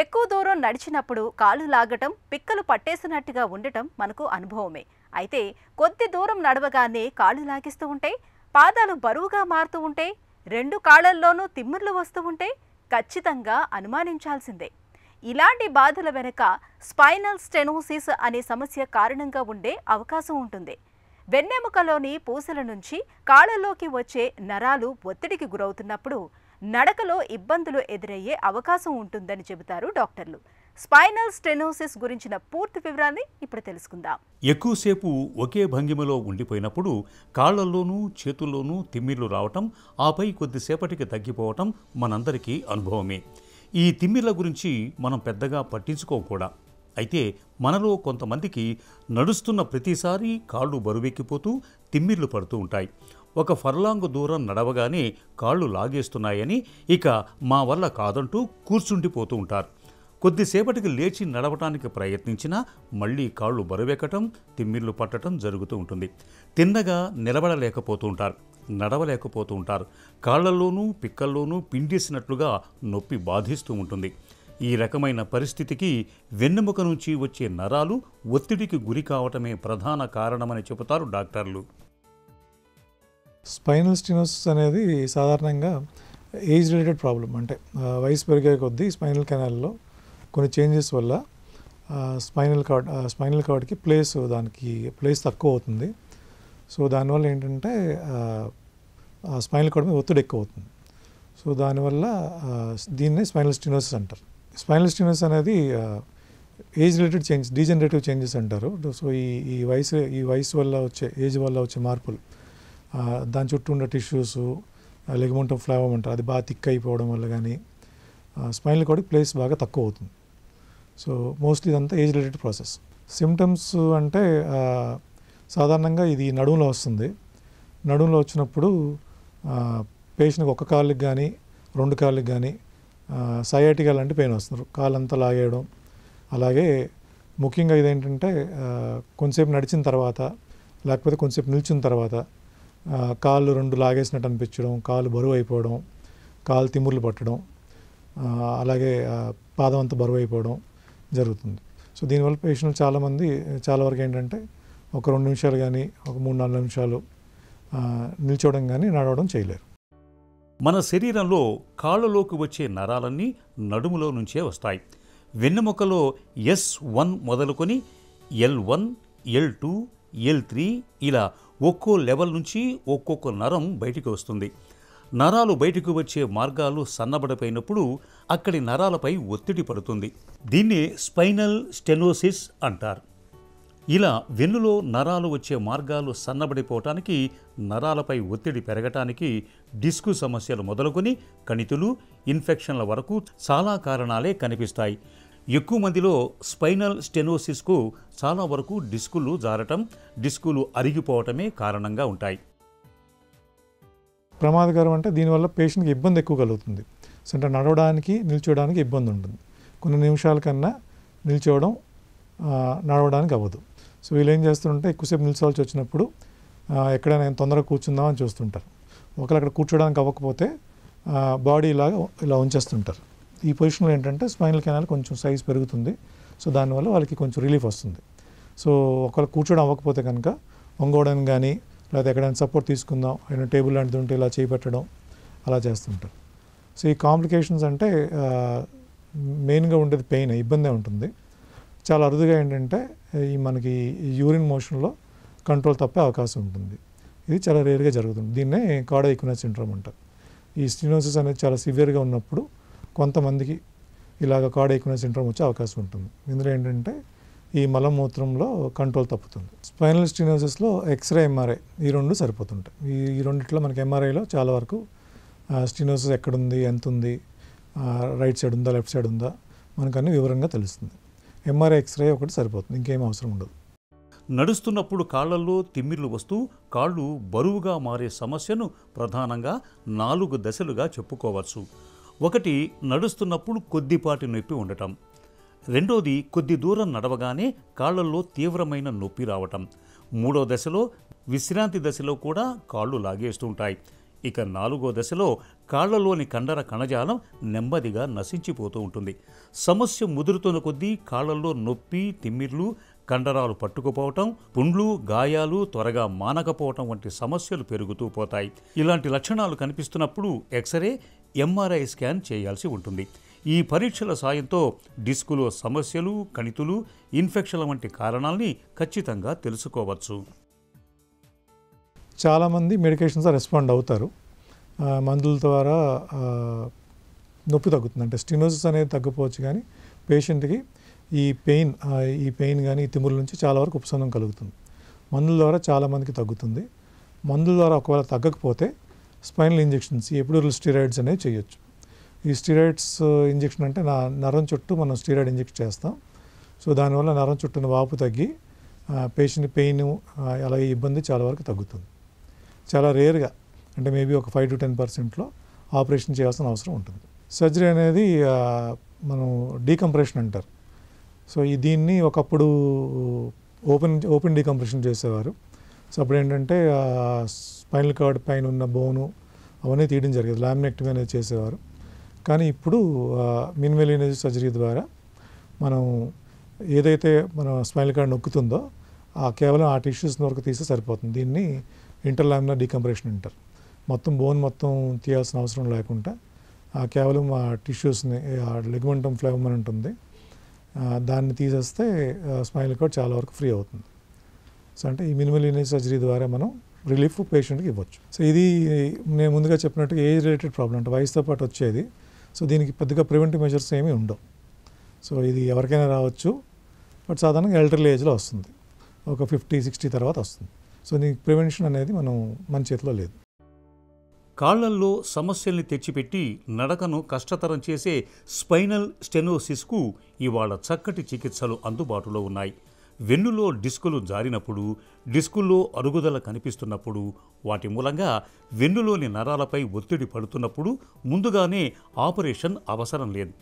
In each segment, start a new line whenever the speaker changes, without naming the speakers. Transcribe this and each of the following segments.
ఎక్కువ దూరం నడిచినప్పుడు కాళ్ళు లాగటం, పిక్కలు పట్టేసినట్టుగా ఉండటం మనకు అనుభవమే. అయితే కొద్ది దూరం నడవగానే కాళ్ళు లాగిస్తూ ఉంటే, పాదాలు బరువుగా మారుతూ ఉంటే, రెండు కాళ్ళల్లోనూ తిమ్మిర్లు వస్తూ ఉంటే ఖచ్చితంగా అనుమానించాల్సిందే. ఇలాంటి బాధల వెనుక స్పైనల్ స్టెనోసిస్ అనే సమస్య కారణంగా ఉండే అవకాశం ఉంటుంది. వెన్నెముకలోని పూసల నుంచి కాళ్ళలోకి వచ్చే నరాలు ఒత్తిడికి గురవుతున్నప్పుడు నడకలో ఇబ్బందులు ఎదురయ్యే అవకాశం ఉంటుందని చెబుతారు డాక్టర్లు. స్పైనల్ స్టెనోసిస్ గురించిన పూర్తి వివరాన్ని ఇప్పుడు తెలుసుకుందాం.
ఎక్కువసేపు ఒకే భంగిమలో ఉండిపోయినప్పుడు కాళ్లలోనూ చేతుల్లోనూ తిమ్మిర్లు రావటం, ఆపై కొద్దిసేపటికి తగ్గిపోవటం మనందరికీ అనుభవమే. ఈ తిమ్మిర్ల గురించి మనం పెద్దగా పట్టించుకోకూడా. అయితే మనలో కొంతమందికి నడుస్తున్న ప్రతిసారి కాళ్ళు బరువెక్కిపోతూ తిమ్మిర్లు పడుతూ ఉంటాయి. ఒక ఫర్లాంగ్ దూరం నడవగానే కాళ్ళు లాగేస్తున్నాయని, ఇక మా వల్ల కాదంటూ కూర్చుండిపోతూ ఉంటారు. కొద్దిసేపటికి లేచి నడవటానికి ప్రయత్నించినా మళ్ళీ కాళ్ళు బరువెక్కటం, తిమ్మిర్లు పట్టడం జరుగుతూ ఉంటుంది. తిన్నగా నిలబడలేకపోతూ ఉంటారు, నడవలేకపోతూ ఉంటారు. కాళ్లలోనూ పిక్కల్లోనూ పిండేసినట్లుగా నొప్పి బాధిస్తూ ఉంటుంది. ఈ రకమైన పరిస్థితికి వెన్నెముక నుంచి వచ్చే నరాలు ఒత్తిడికి గురి కావటమే ప్రధాన కారణమని చెబుతారు డాక్టర్లు.
స్పైనల్ స్టెనోసిస్ అనేది సాధారణంగా ఏజ్ రిలేటెడ్ ప్రాబ్లం. అంటే వయసు పెరిగే కొద్దీ స్పైనల్ కెనాల్లో కొన్ని చేంజెస్ వల్ల స్పైనల్ కార్డ్కి దానికి ప్లేస్ తక్కువ అవుతుంది. సో దానివల్ల ఏంటంటే స్పైనల్ కార్డ్ మీద ఒత్తిడి ఎక్కువ అవుతుంది. సో దానివల్ల దీన్నే స్పైనల్ స్టెనోసిస్ అంటారు. స్పైనల్ స్టెనోసిస్ అనేది age related changes, degenerative changes అంటారు. సో ఈ వయసు వల్ల ఏజ్ వల్ల వచ్చే మార్పులు, దాని చుట్టూ ఉన్న టిష్యూస్, లిగమెంటమ్ ఫ్లావం అంటారు, అది బాగా థిక్ అయిపోవడం వల్ల కానీ స్పైనల్ కార్డ్కి ప్లేస్ బాగా తక్కువ అవుతుంది. సో మోస్ట్లీ ఇదంతా ఏజ్ రిలేటెడ్ ప్రాసెస్. సిమ్టమ్స్ అంటే సాధారణంగా ఇది నడుములో వస్తుంది. నడుములో వచ్చినప్పుడు పేషెంట్కి ఒక కాళ్ళకి కానీ రెండు కాళ్ళకి కానీ సయాటికా లాంటి పెయిన్ వస్తుంది, కాళ్ళంతా లాగేయడం. అలాగే ముఖ్యంగా ఇదేంటంటే కొంతసేపు నడిచిన తర్వాత లేకపోతే కొంతసేపు నిల్చిన తర్వాత కాళ్ళు రెండు లాగేసినట్టు అనిపించడం, కాళ్ళు బరువు అయిపోవడం, కాళ్ళు తిమ్ముర్లు పట్టడం, అలాగే పాదం అంతా బరువు అయిపోవడం జరుగుతుంది. సో దీనివల్ల పేషెంట్లు చాలా వరకు ఏంటంటే ఒక 2 నిమిషాలు కానీ ఒక 3-4 నిమిషాలు నిల్చోవడం కానీ నడవడం చేయలేరు.
మన శరీరంలో కాళ్ళలోకి వచ్చే నరాలన్నీ నడుములో నుంచే వస్తాయి. వెన్నెముకలో S1 మొదలుకొని L1, L2, L3 ఇలా ఒక్కో లెవెల్ నుంచి ఒక్కొక్క నరం బయటికి వస్తుంది. నరాలు బయటకు వచ్చే మార్గాలు సన్నబడిపోయినప్పుడు అక్కడి నరాలపై ఒత్తిడి పడుతుంది. దీన్నే స్పైనల్ స్టెనోసిస్ అంటారు. ఇలా వెన్నులో నరాలు వచ్చే మార్గాలు సన్నబడిపోవటానికి, నరాలపై ఒత్తిడి పెరగటానికి డిస్కు సమస్యలు మొదలుకొని కణితులు, ఇన్ఫెక్షన్ల వరకు చాలా కారణాలే కనిపిస్తాయి. ఎక్కువ మందిలో స్పైనల్ స్టెనోసిస్కు చాలా వరకు డిస్కులు జారటం, డిస్కులు అరిగిపోవటమే కారణంగా ఉంటాయి.
ప్రమాదకరం అంటే దీనివల్ల పేషెంట్కి ఇబ్బంది ఎక్కువ కలుగుతుంది. సో అంటే నడవడానికి, నిల్చోవడానికి ఇబ్బంది ఉంటుంది. కొన్ని నిమిషాల కన్నా నిల్చోవడం, నడవడానికి అవ్వదు. సో వీళ్ళు ఏం చేస్తుంటే ఎక్కువసేపు నిల్చోవాల్సి వచ్చినప్పుడు ఎక్కడైనా తొందరగా కూర్చుందామని చూస్తుంటారు. ఒకవేళ అక్కడ కూర్చోడానికి అవ్వకపోతే బాడీ ఇలా ఉంచేస్తుంటారు. ఈ పొజిషన్లో ఏంటంటే స్పైనల్ కెనాల్ కొంచెం సైజ్ పెరుగుతుంది. సో దానివల్ల వాళ్ళకి కొంచెం రిలీఫ్ వస్తుంది. సో ఒకవేళ కూర్చోవడం అవ్వకపోతే కనుక వంగోవడానికి కానీ, లేకపోతే ఎక్కడైనా సపోర్ట్ తీసుకుందాం, ఏదైనా టేబుల్ లాంటిది ఉంటే ఇలా చేపెట్టడం అలా చేస్తుంటారు. సో ఈ కాంప్లికేషన్స్ అంటే మెయిన్గా ఉండేది పెయిన్, ఇబ్బందే ఉంటుంది. చాలా అరుదుగా ఏంటంటే మనకి యూరిన్ మోషన్లో కంట్రోల్ తప్పే అవకాశం ఉంటుంది. ఇది చాలా రేర్గా జరుగుతుంది. దీన్నే కార్డియాక్ ఈక్వినాలెన్స్ సిండ్రోమ్ అంటారు. ఈ స్టెనోసిస్ అనేది చాలా సివియర్గా ఉన్నప్పుడు కొంతమందికి ఇలాగ కార్డియాక్ ఈక్వినాలెన్స్ సిండ్రోమ్ వచ్చే అవకాశం ఉంటుంది. ఇందులో ఏంటంటే ఈ మలమూత్రంలో కంట్రోల్ తప్పుతుంది. స్పైనల్ స్టెనోసిస్లో ఎక్స్రే, ఎంఆర్ఐ ఈ రెండు సరిపోతుంటాయి. ఈ రెండిట్లో మనకి ఎంఆర్ఐలో చాలా వరకు స్టెనోసిస్ ఎక్కడుంది, ఎంత ఉంది, రైట్ సైడ్ ఉందా, లెఫ్ట్ సైడ్ ఉందా, మనకు అన్ని వివరంగా తెలుస్తుంది. ఎంఆర్ఐ, ఎక్స్రే ఒకటి సరిపోతుంది, ఇంకేం అవసరం ఉండదు.
నడుస్తున్నప్పుడు కాళ్లలో తిమ్మిర్లు వస్తూ కాళ్ళు బరువుగా మారే సమస్యను ప్రధానంగా 4 దశలుగా చెప్పుకోవచ్చు. 1, నడుస్తున్నప్పుడు కొద్దిపాటి నొప్పి ఉండటం. 2, కొద్ది దూరం నడవగానే కాళ్లలో తీవ్రమైన నొప్పి రావటం. 3వ దశలో విశ్రాంతి దశలో కూడా కాళ్ళు లాగేస్తుంటాయి. ఇక 4వ దశలో కాళ్లలోని కండర కణజాలం నెమ్మదిగా నశించిపోతూ ఉంటుంది. సమస్య ముదురుతున్న కొద్దీ కాళ్లల్లో నొప్పి, తిమ్మిర్లు, కండరాలు పట్టుకుపోవటం, పుండ్లు, గాయాలు త్వరగా మానకపోవటం వంటి సమస్యలు పెరుగుతూ పోతాయి. ఇలాంటి లక్షణాలు కనిపిస్తున్నప్పుడు ఎక్స్రే, ఎంఆర్ఐ స్కాన్ చేయాల్సి ఉంటుంది. ఈ పరీక్షల సాయంతో డిస్కులో సమస్యలు, కణితులు, ఇన్ఫెక్షన్ల వంటి కారణాలని ఖచ్చితంగా తెలుసుకోవచ్చు.
చాలామంది మెడికేషన్స్ రెస్పాండ్ అవుతారు. మందుల ద్వారా నొప్పి తగ్గుతుంది. అంటే స్టెనోసిస్ అనేది తగ్గిపోవచ్చు, కానీ పేషెంట్కి ఈ పెయిన్ కానీ ఈ తిమ్ముల నుంచి చాలా వరకు ఉపశమనం కలుగుతుంది. మందుల ద్వారా చాలామందికి తగ్గుతుంది. మందుల ద్వారా ఒకవేళ తగ్గకపోతే స్పైనల్ ఇంజెక్షన్స్, ఈ ఎపిడ్యూరల్ స్టీరాయిడ్స్ అనేవి చేయొచ్చు. ఈ స్టీరాయిడ్స్ ఇంజెక్షన్ అంటే నరం చుట్టూ మనం స్టీరాయిడ్ ఇంజెక్ట్ చేస్తాం. సో దానివల్ల నరం చుట్టూన వాపు తగ్గి పేషెంట్ పెయిన్ అలాగే ఇబ్బంది చాలా వరకు తగ్గుతుంది. చాలా రేర్గా, అంటే మేబీ ఒక 5 to 10%లో ఆపరేషన్ చేయాల్సిన అవసరం ఉంటుంది. సర్జరీ అనేది మనం డీకంప్రెషన్ అంటారు. సో దీన్ని ఒకప్పుడు ఓపెన్ డీకంప్రెషన్ చేసేవారు. సో అప్పుడు ఏంటంటే స్పైనల్ కార్డ్ పైన ఉన్న బోను అవన్నీ తీయడం జరిగేది, లామినెక్టమీ అనేది చేసేవారు. కానీ ఇప్పుడు మినిమల్ ఇన్వేజివ్ సర్జరీ ద్వారా మనం ఏదైతే మన స్పైనల్ కార్డ్ నొక్కుతుందో కేవలం ఆ టిష్యూస్ వరకు తీస్తే సరిపోతుంది. దీన్ని ఇంటర్లామినర్ డీకంప్రెషన్ అంటారు. బోన్ మొత్తం తీయాల్సిన అవసరం లేకుండా కేవలం ఆ టిష్యూస్ని, లిగమెంటమ్ ఫ్లేవం అని ఉంటుంది, దాన్ని తీసేస్తే స్పైనల్ కార్డ్ చాలా వరకు ఫ్రీ అవుతుంది. సో అంటే ఈ మినిమల్ ఇన్వేజివ్ సర్జరీ ద్వారా మనం రిలీఫ్ పేషెంట్కి ఇవ్వచ్చు. సో ఇది నేను ముందుగా చెప్పినట్టుగా ఏజ్ రిలేటెడ్ ప్రాబ్లం, అంటే వయసుతో పాటు వచ్చేది. సో దీనికి పెద్దగా ప్రివెంటివ్ మెజర్స్ ఏమీ ఉండవు. సో ఇది ఎవరికైనా రావచ్చు, బట్ సాధారణంగా ఎల్డర్లీ ఏజ్లో వస్తుంది, ఒక 50-60 తర్వాత వస్తుంది. సో దీనికి ప్రివెన్షన్ అనేది మన చేతిలో లేదు.
కాళ్లల్లో సమస్యల్ని తెచ్చిపెట్టి నడకను కష్టతరం చేసే స్పైనల్ స్టెనోసిస్కు ఇవాళ చక్కటి చికిత్సలు అందుబాటులో ఉన్నాయి. వెన్నులో డిస్కులు జారినప్పుడు, డిస్కుల్లో అరుగుదల కనిపిస్తున్నప్పుడు, వాటి మూలంగా వెన్నులోని నరాలపై ఒత్తిడి పడుతున్నప్పుడు ముందుగానే ఆపరేషన్ అవసరం లేదు.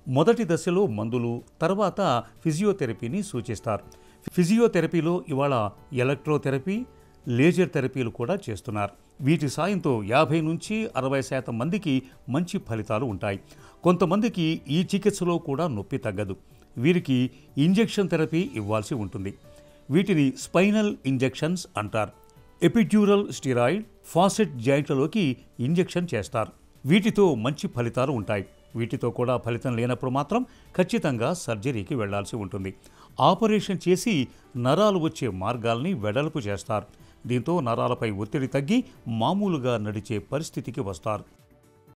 మొదటి దశలో మందులు, తర్వాత ఫిజియోథెరపీని సూచిస్తారు. ఫిజియోథెరపీలో ఇవాళ ఎలక్ట్రోథెరపీ, లేజర్ థెరపీలు కూడా చేస్తున్నారు. వీటి సాయంతో 50 నుంచి 60% మందికి మంచి ఫలితాలు ఉంటాయి. కొంతమందికి ఈ చికిత్సలో కూడా నొప్పి తగ్గదు. వీరికి ఇంజెక్షన్ థెరపీ ఇవ్వాల్సి ఉంటుంది. వీటిని స్పైనల్ ఇంజెక్షన్స్ అంటారు. ఎపిడ్యూరల్ స్టీరాయిడ్, ఫాసెట్ జాయింట్లలోకి ఇంజెక్షన్ చేస్తారు. వీటితో మంచి ఫలితాలు ఉంటాయి. వీటితో కూడా ఫలితం లేనప్పుడు మాత్రం ఖచ్చితంగా సర్జరీకి వెళ్లాల్సి ఉంటుంది. ఆపరేషన్ చేసి నరాలు వచ్చే మార్గాల్ని వెడల్పు చేస్తారు. దీంతో నరాలపై ఒత్తిడి తగ్గి మామూలుగా నడిచే పరిస్థితికి వస్తారు.